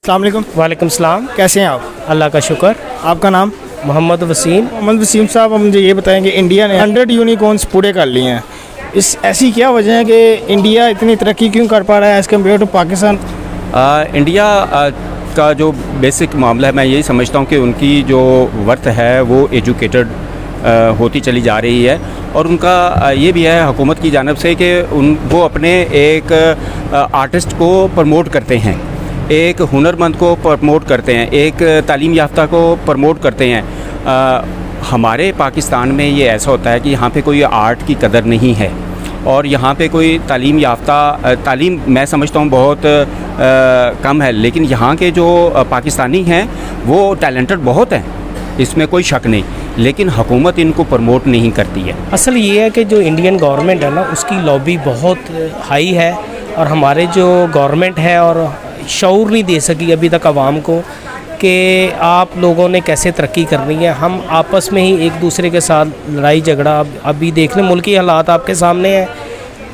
अस्सलाम वालेकुम। वालेकुम सलाम। कैसे हैं आप? अल्लाह का शुक्र। आपका नाम? मोहम्मद वसीम। मोहम्मद वसीम साहब, आप मुझे ये बताएं कि इंडिया ने 100 यूनिकॉर्न्स पूरे कर लिए हैं। ऐसी क्या वजह है कि इंडिया इतनी तरक्की क्यों कर पा रहा है as compared to Pakistan? India का जो बेसिक मामला है, मैं यही समझता हूँ कि उनकी जो वर्थ है वो एजुकेटेड होती चली जा रही है, और उनका ये भी है हुकूमत की जानिब से कि वो अपने एक आर्टिस्ट को प्रमोट करते हैं, एक हुनरमंद को प्रमोट करते हैं, एक तालीम याफ्ता को प्रमोट करते हैं। हमारे पाकिस्तान में ये ऐसा होता है कि यहाँ पे कोई आर्ट की कदर नहीं है, और यहाँ पे कोई तालीम याफ्ता तालीम मैं समझता हूँ बहुत कम है, लेकिन यहाँ के जो पाकिस्तानी हैं वो टैलेंटेड बहुत हैं, इसमें कोई शक नहीं, लेकिन हुकूमत इनको प्रमोट नहीं करती है। असल ये है कि जो इंडियन गवर्नमेंट है ना, उसकी लॉबी बहुत हाई है, और हमारे जो गवर्नमेंट है और शऊर नहीं दे सकी अभी तक आवाम को कि आप लोगों ने कैसे तरक्की करनी है। हम आपस में ही एक दूसरे के साथ लड़ाई झगड़ा, अभी देख लें मुल्की हालात आपके सामने हैं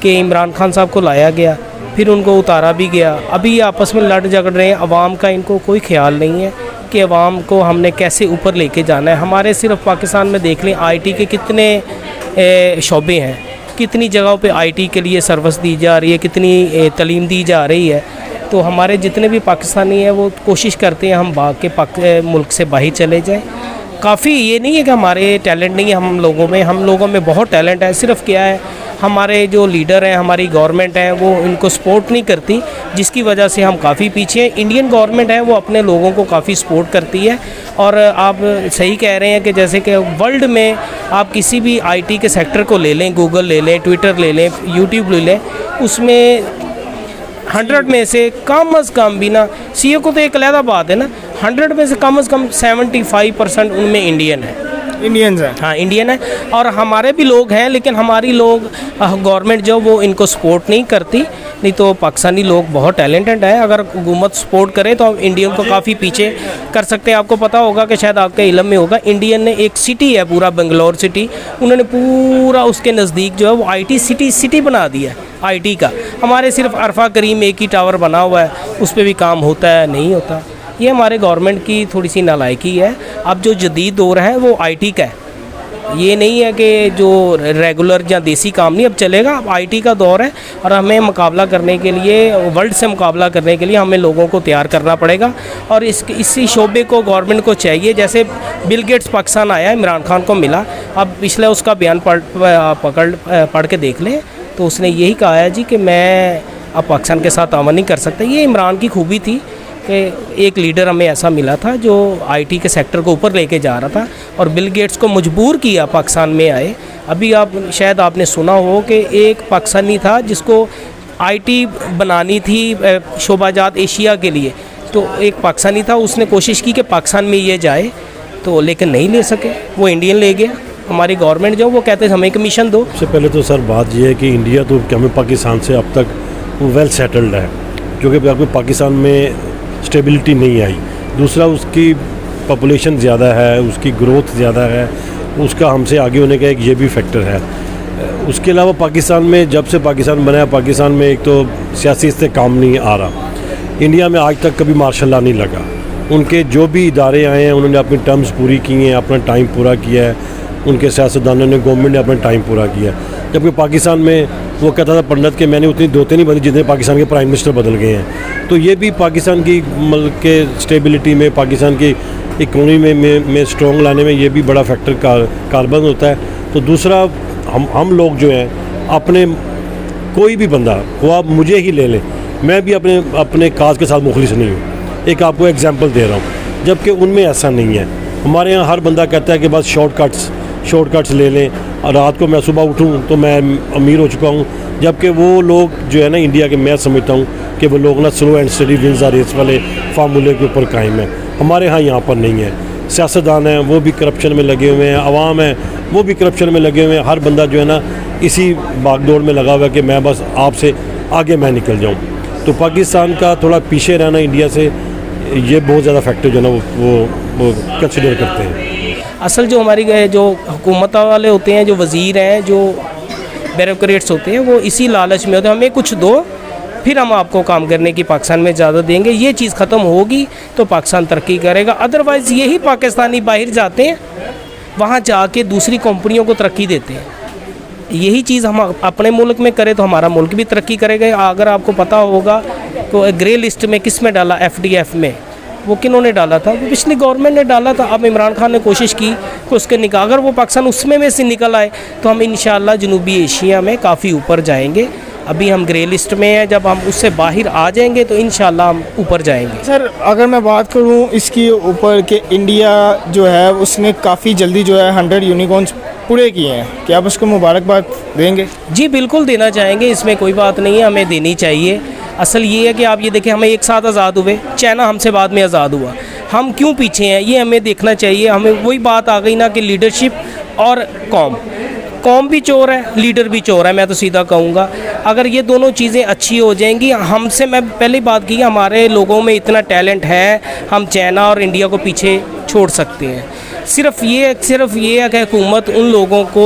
कि इमरान खान साहब को लाया गया, फिर उनको उतारा भी गया, अभी आपस में लड़ झगड़ रहे हैं। अवाम का इनको कोई ख्याल नहीं है कि अवाम को हमने कैसे ऊपर लेके जाना है। हमारे सिर्फ पाकिस्तान में देख लें आईटी के कितने शोबे हैं, कितनी जगहों पे आईटी के लिए सर्विस दी जा रही है, कितनी तालीम दी जा रही है। तो हमारे जितने भी पाकिस्तानी हैं वो कोशिश करते हैं हम भाग के मुल्क से बाहर चले जाएं। काफ़ी ये नहीं है कि हमारे टैलेंट नहीं है हम लोगों में बहुत टैलेंट है, सिर्फ क्या है हमारे जो लीडर हैं, हमारी गवर्नमेंट है वो इनको सपोर्ट नहीं करती, जिसकी वजह से हम काफ़ी पीछे हैं। इंडियन गवर्नमेंट है वो अपने लोगों को काफ़ी सपोर्ट करती है, और आप सही कह रहे हैं कि जैसे कि वर्ल्ड में आप किसी भी आईटी के सेक्टर को ले लें, गूगल ले लें, ट्विटर ले लें, यूट्यूब ले लें, उसमें 100 में से कम अज़ कम भी ना, सीए को तो एक अलहदा बात है ना, 100 में से कम 75% उनमें इंडियन है, इंडियंस हैं। हाँ इंडियन है, और हमारे भी लोग हैं, लेकिन हमारी लोग गवर्नमेंट जो वो इनको सपोर्ट नहीं करती। नहीं तो पाकिस्तानी लोग बहुत टैलेंटेड है, अगर हुकूमत सपोर्ट करे तो हम इंडियन को काफ़ी पीछे कर सकते हैं। आपको पता होगा कि शायद आपके इल्म में होगा, इंडियन ने एक सिटी है पूरा बेंगलोर सिटी, उन्होंने पूरा उसके नज़दीक जो है वो आईटी सिटी बना दिया है आईटी का। हमारे सिर्फ अरफा करीम एक ही टावर बना हुआ है, उस पर भी काम होता है नहीं होता। ये हमारे गवर्नमेंट की थोड़ी सी नालायकी है। अब जो जदीद दौर है वो आईटी का है, ये नहीं है कि जो रेगुलर या देसी काम नहीं अब चलेगा, अब आईटी का दौर है, और हमें मुकाबला करने के लिए, वर्ल्ड से मुकाबला करने के लिए हमें लोगों को तैयार करना पड़ेगा। और इसी शोबे को गवर्नमेंट को चाहिए, जैसे बिल गेट्स पाकिस्तान आया, इमरान खान को मिला, अब पिछले उसका बयान पढ़ के देख लें, तो उसने यही कहा है जी कि मैं अब पाकिस्तान के साथ तावन नहीं कर सकता। ये इमरान की खूबी थी कि एक लीडर हमें ऐसा मिला था जो आईटी के सेक्टर को ऊपर लेके जा रहा था, और बिल गेट्स को मजबूर किया पाकिस्तान में आए। अभी शायद आपने सुना हो कि एक पाकिस्तानी था जिसको आईटी बनानी थी शोबाजात एशिया के लिए, तो एक पाकिस्तानी था, उसने कोशिश की कि पाकिस्तान में ये जाए, तो लेकिन नहीं ले सके, वो इंडियन ले गया। हमारी गवर्नमेंट जो वो कहते हैं हमें कमीशन दो। सबसे पहले तो सर बात यह है कि इंडिया तो हमें पाकिस्तान से अब तक वेल सेटल्ड है, क्योंकि पाकिस्तान में स्टेबिलिटी नहीं आई। दूसरा, उसकी पॉपुलेशन ज़्यादा है, उसकी ग्रोथ ज़्यादा है, उसका हमसे आगे होने का एक ये भी फैक्टर है। उसके अलावा पाकिस्तान में जब से पाकिस्तान बना है, पाकिस्तान में एक तो सियासी से काम नहीं आ रहा। इंडिया में आज तक कभी मार्शल लॉ नहीं लगा। उनके जो भी इदारे आए हैं उन्होंने अपनी टर्म्स पूरी की हैं, अपना टाइम पूरा किया है, उनके सियासतदानों ने, गवर्नमेंट ने अपना टाइम पूरा किया। जबकि पाकिस्तान में वो कहता था पंडित कि मैंने उतनी दोते नहीं बनी जितने पाकिस्तान के प्राइम मिनिस्टर बदल गए हैं। तो ये भी पाकिस्तान की मुल्क के स्टेबिलिटी में, पाकिस्तान की इकोनॉमी में स्ट्रॉन्ग लाने में ये भी बड़ा फैक्टर कारबंद होता है। तो दूसरा, हम लोग जो हैं अपने, कोई भी बंदा वो आप मुझे ही ले लें, मैं भी अपने काज के साथ मुखलिस नहीं हूँ। एक आपको एग्जांपल दे रहा हूँ, जबकि उनमें ऐसा नहीं है। हमारे यहाँ हर बंदा कहता है कि बस शॉर्टकट्स ले लें, और रात को मैं सुबह उठूँ तो मैं अमीर हो चुका हूँ। जबकि वो लोग जो है ना इंडिया के, मैं समझता हूँ कि वो लोग ना slow and steady wins the race वाले फार्मूले के ऊपर कायम है। हमारे यहाँ पर नहीं है। सियासतदान हैं वो भी करप्शन में लगे हुए हैं, अवाम है वो भी करप्शन में लगे हुए हैं। हर बंदा जो है ना इसी भागदौड़ में लगा हुआ है कि मैं बस आपसे आगे मैं निकल जाऊँ। तो पाकिस्तान का थोड़ा पीछे रहना इंडिया से, ये बहुत ज़्यादा फैक्टर जो है ना वो कंसिडर करते हैं। असल जो हमारी जो हुकूमत वाले होते हैं, जो वज़ीर हैं, जो ब्यूरोक्रेट्स होते हैं, वो इसी लालच में होते हैं हमें कुछ दो फिर हम आपको काम करने की पाकिस्तान में इजाज़त देंगे। ये चीज़ ख़त्म होगी तो पाकिस्तान तरक्की करेगा। अदरवाइज़ यही पाकिस्तानी बाहर जाते हैं, वहाँ जाके दूसरी कंपनियों को तरक्की देते हैं। यही चीज़ हम अपने मुल्क में करें तो हमारा मुल्क भी तरक्की करेगा। अगर आपको पता होगा तो ग्रे लिस्ट में किस में डाला, FDF में, वो किन्होंने डाला था? वो पिछली गवर्नमेंट ने डाला था। अब इमरान खान ने कोशिश की कि उसके निकाल, अगर वो पाकिस्तान उसमें में से निकल आए तो हम इंशाल्लाह जनूबी एशिया में काफ़ी ऊपर जाएंगे। अभी हम ग्रे लिस्ट में हैं, जब हम उससे बाहर आ जाएंगे तो इंशाल्लाह हम ऊपर जाएंगे। सर अगर मैं बात करूं इसके ऊपर कि इंडिया जो है उसने काफ़ी जल्दी जो है 100 यूनिकॉर्न्स पूरे किए हैं, क्या आप उसको मुबारकबाद देंगे? जी बिल्कुल देना चाहेंगे, इसमें कोई बात नहीं है, हमें देनी चाहिए। असल ये है कि आप ये देखें, हमें एक साथ आज़ाद हुए, चाइना हमसे बाद में आज़ाद हुआ, हम क्यों पीछे हैं ये हमें देखना चाहिए। हमें वही बात आ गई ना कि लीडरशिप और कौम भी चोर है, लीडर भी चोर है, मैं तो सीधा कहूँगा। अगर ये दोनों चीज़ें अच्छी हो जाएंगी, हमसे, मैं पहले बात की, हमारे लोगों में इतना टैलेंट है, हम चाइना और इंडिया को पीछे छोड़ सकते हैं। सिर्फ ये है कि हुकूमत उन लोगों को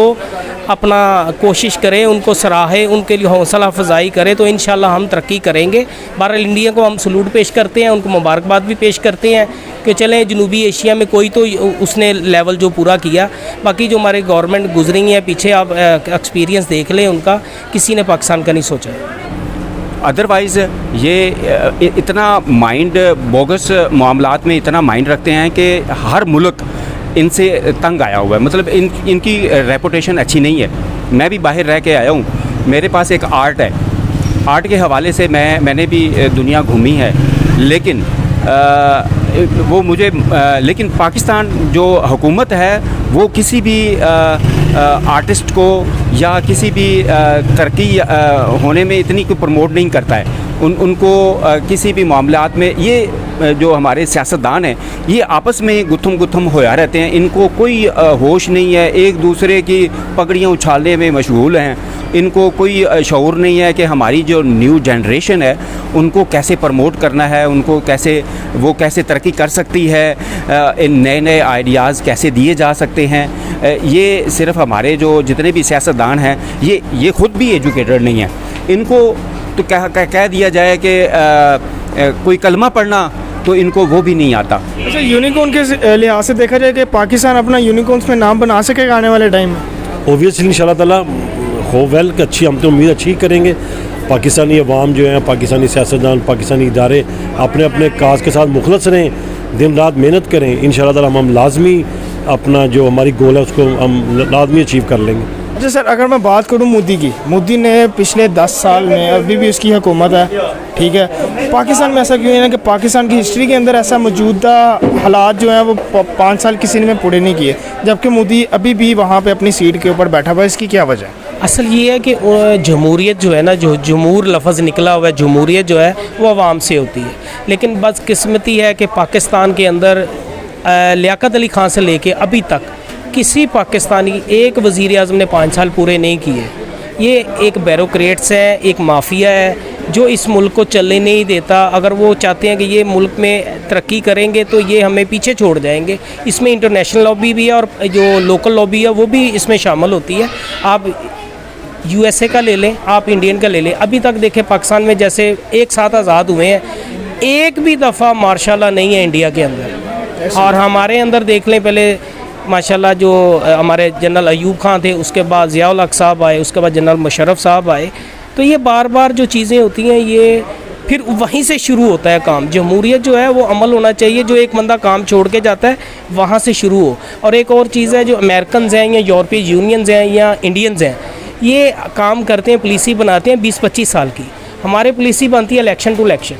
अपना कोशिश करे, उनको सराहे, उनके लिए हौसला अफजाई करे तो इंशाल्लाह हम तरक्की करेंगे। बहरहाल इंडिया को हम सलूट पेश करते हैं, उनको मुबारकबाद भी पेश करते हैं कि चलें जनूबी एशिया में कोई तो उसने लेवल जो पूरा किया। बाकी जो हमारे गवर्नमेंट गुजरी है पीछे, आप एक्सपीरियंस देख लें उनका, किसी ने पाकिस्तान का नहीं सोचा। अदरवाइज़ ये इतना माइंड बोगस मामलात में इतना माइंड रखते हैं कि हर मुल्क इनसे तंग आया हुआ है। मतलब इनकी रेपुटेशन अच्छी नहीं है। मैं भी बाहर रह के आया हूँ, मेरे पास एक आर्ट है, आर्ट के हवाले से मैंने भी दुनिया घूमी है, लेकिन वो मुझे लेकिन पाकिस्तान जो हुकूमत है वो किसी भी आर्टिस्ट को या किसी भी तरक्की होने में इतनी को प्रमोट नहीं करता है। उनको किसी भी मामलात में, ये जो हमारे सियासतदान हैं ये आपस में गुत्थम होया रहते हैं, इनको कोई होश नहीं है, एक दूसरे की पगड़ियाँ उछालने में मशगूल हैं। इनको कोई शऊर नहीं है कि हमारी जो न्यू जनरेशन है उनको कैसे प्रमोट करना है, उनको कैसे तरक्की कर सकती है, इन नए आइडियाज़ कैसे दिए जा सकते हैं। ये सिर्फ हमारे जो जितने भी सियासतदान हैं ये ख़ुद भी एजुकेटेड नहीं है। इनको तो कह दिया जाए कि कोई कलमा पढ़ना, तो इनको वो भी नहीं आता। अच्छा, यूनिकॉर्न के लिहाज से देखा जाए कि पाकिस्तान अपना यूनिकॉर्न्स में नाम बना सकेगा आने वाले टाइम में? ओबियसली इंशाल्लाह ताला हो वेल कि अच्छी, हम तो उम्मीद अच्छी करेंगे। पाकिस्तानी अवाम जो हैं, पाकिस्तानी सियासतदान, पाकिस्तानी इदारे अपने अपने काज के साथ मुखलस रहें, दिन रात मेहनत करें, इंशाल्लाह ताला हम लाजमी अपना जो हमारी गोल है उसको हम लाजमी अचीव कर लेंगे। अच्छा सर, अगर मैं बात करूं मोदी की, मोदी ने पिछले 10 साल में, अभी भी उसकी हुकूमत है, ठीक है, पाकिस्तान में ऐसा क्यों है कि पाकिस्तान की हिस्ट्री के अंदर ऐसा मौजूदा हालात जो हैं वो 5 साल किसी ने पूरे नहीं किए, जबकि मोदी अभी भी वहाँ पे अपनी सीट के ऊपर बैठा हुआ है? इसकी क्या वजह है? असल ये है कि जमहूरियत जो है ना, जो जमहूर लफ्ज़ निकला हुआ है, जमहूरियत जो है वो अवाम से होती है। लेकिन बदकिस्मती है कि पाकिस्तान के अंदर लियाकत अली ख़ान से लेके अभी तक किसी पाकिस्तानी एक वज़ीर आज़म ने 5 साल पूरे नहीं किए। ये एक ब्यूरोक्रेट्स है, एक माफिया है जो इस मुल्क को चलने नहीं देता। अगर वो चाहते हैं कि ये मुल्क में तरक्की करेंगे तो ये हमें पीछे छोड़ जाएंगे। इसमें इंटरनेशनल लॉबी भी है और जो लोकल लॉबी है वो भी इसमें शामिल होती है। आप USA का ले लें, आप इंडियन का ले लें, अभी तक देखें पाकिस्तान में जैसे एक साथ आज़ाद हुए हैं, एक भी दफ़ा मार्शल नहीं है इंडिया के अंदर। और हमारे अंदर देख लें, पहले माशाल्लाह जो हमारे जनरल अयूब खान थे, उसके बाद ज़ियाउल हक साहब आए, उसके बाद जनरल मुशर्रफ साहब आए। तो ये बार बार जो चीज़ें होती हैं ये फिर वहीं से शुरू होता है काम। जमहूरियत जो है वो अमल होना चाहिए, जो एक बंदा काम छोड़ के जाता है वहाँ से शुरू हो। और एक और चीज़ है, जो अमेरिकन हैं या यूरोपीय यूनियंस हैं या इंडियंस हैं, ये काम करते हैं, पॉलिसी बनाते हैं 20-25 साल की। हमारे पॉलिसी बनती है इलेक्शन टू इलेक्शन,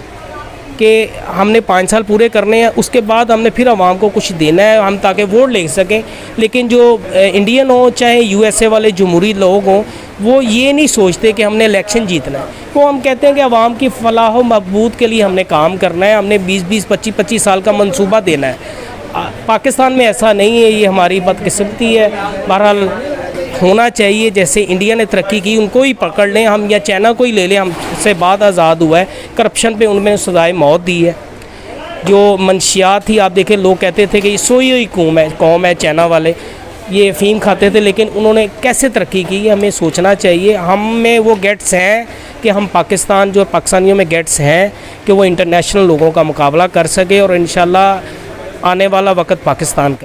कि हमने 5 साल पूरे करने हैं, उसके बाद हमने फिर आवाम को कुछ देना है, हम ताकि वोट ले सकें। लेकिन जो इंडियन हो चाहे USA वाले जमहूरी लोग हों, वो ये नहीं सोचते कि हमने इलेक्शन जीतना है। वो हम कहते हैं कि आवाम की फलाह व मबूद के लिए हमने काम करना है, हमने 20-20, 25-25 साल का मंसूबा देना है। पाकिस्तान में ऐसा नहीं है, ये हमारी बदकिस्मती है। बहरहाल होना चाहिए, जैसे इंडिया ने तरक्की की उनको ही पकड़ लें हम, या चाइना को ही ले लें, हमसे बाद आज़ाद हुआ है, करप्शन पे उनमें सजाए मौत दी है। जो मंशियात थी, आप देखें, लोग कहते थे कि सोई हुई कौम है चाइना वाले, ये अफीम खाते थे, लेकिन उन्होंने कैसे तरक्की की हमें सोचना चाहिए। हम में वो गेट्स हैं कि हम पाकिस्तानियों में गेट्स हैं कि वो इंटरनेशनल लोगों का मुकाबला कर सके, और इंशाल्लाह आने वाला वक्त पाकिस्तान का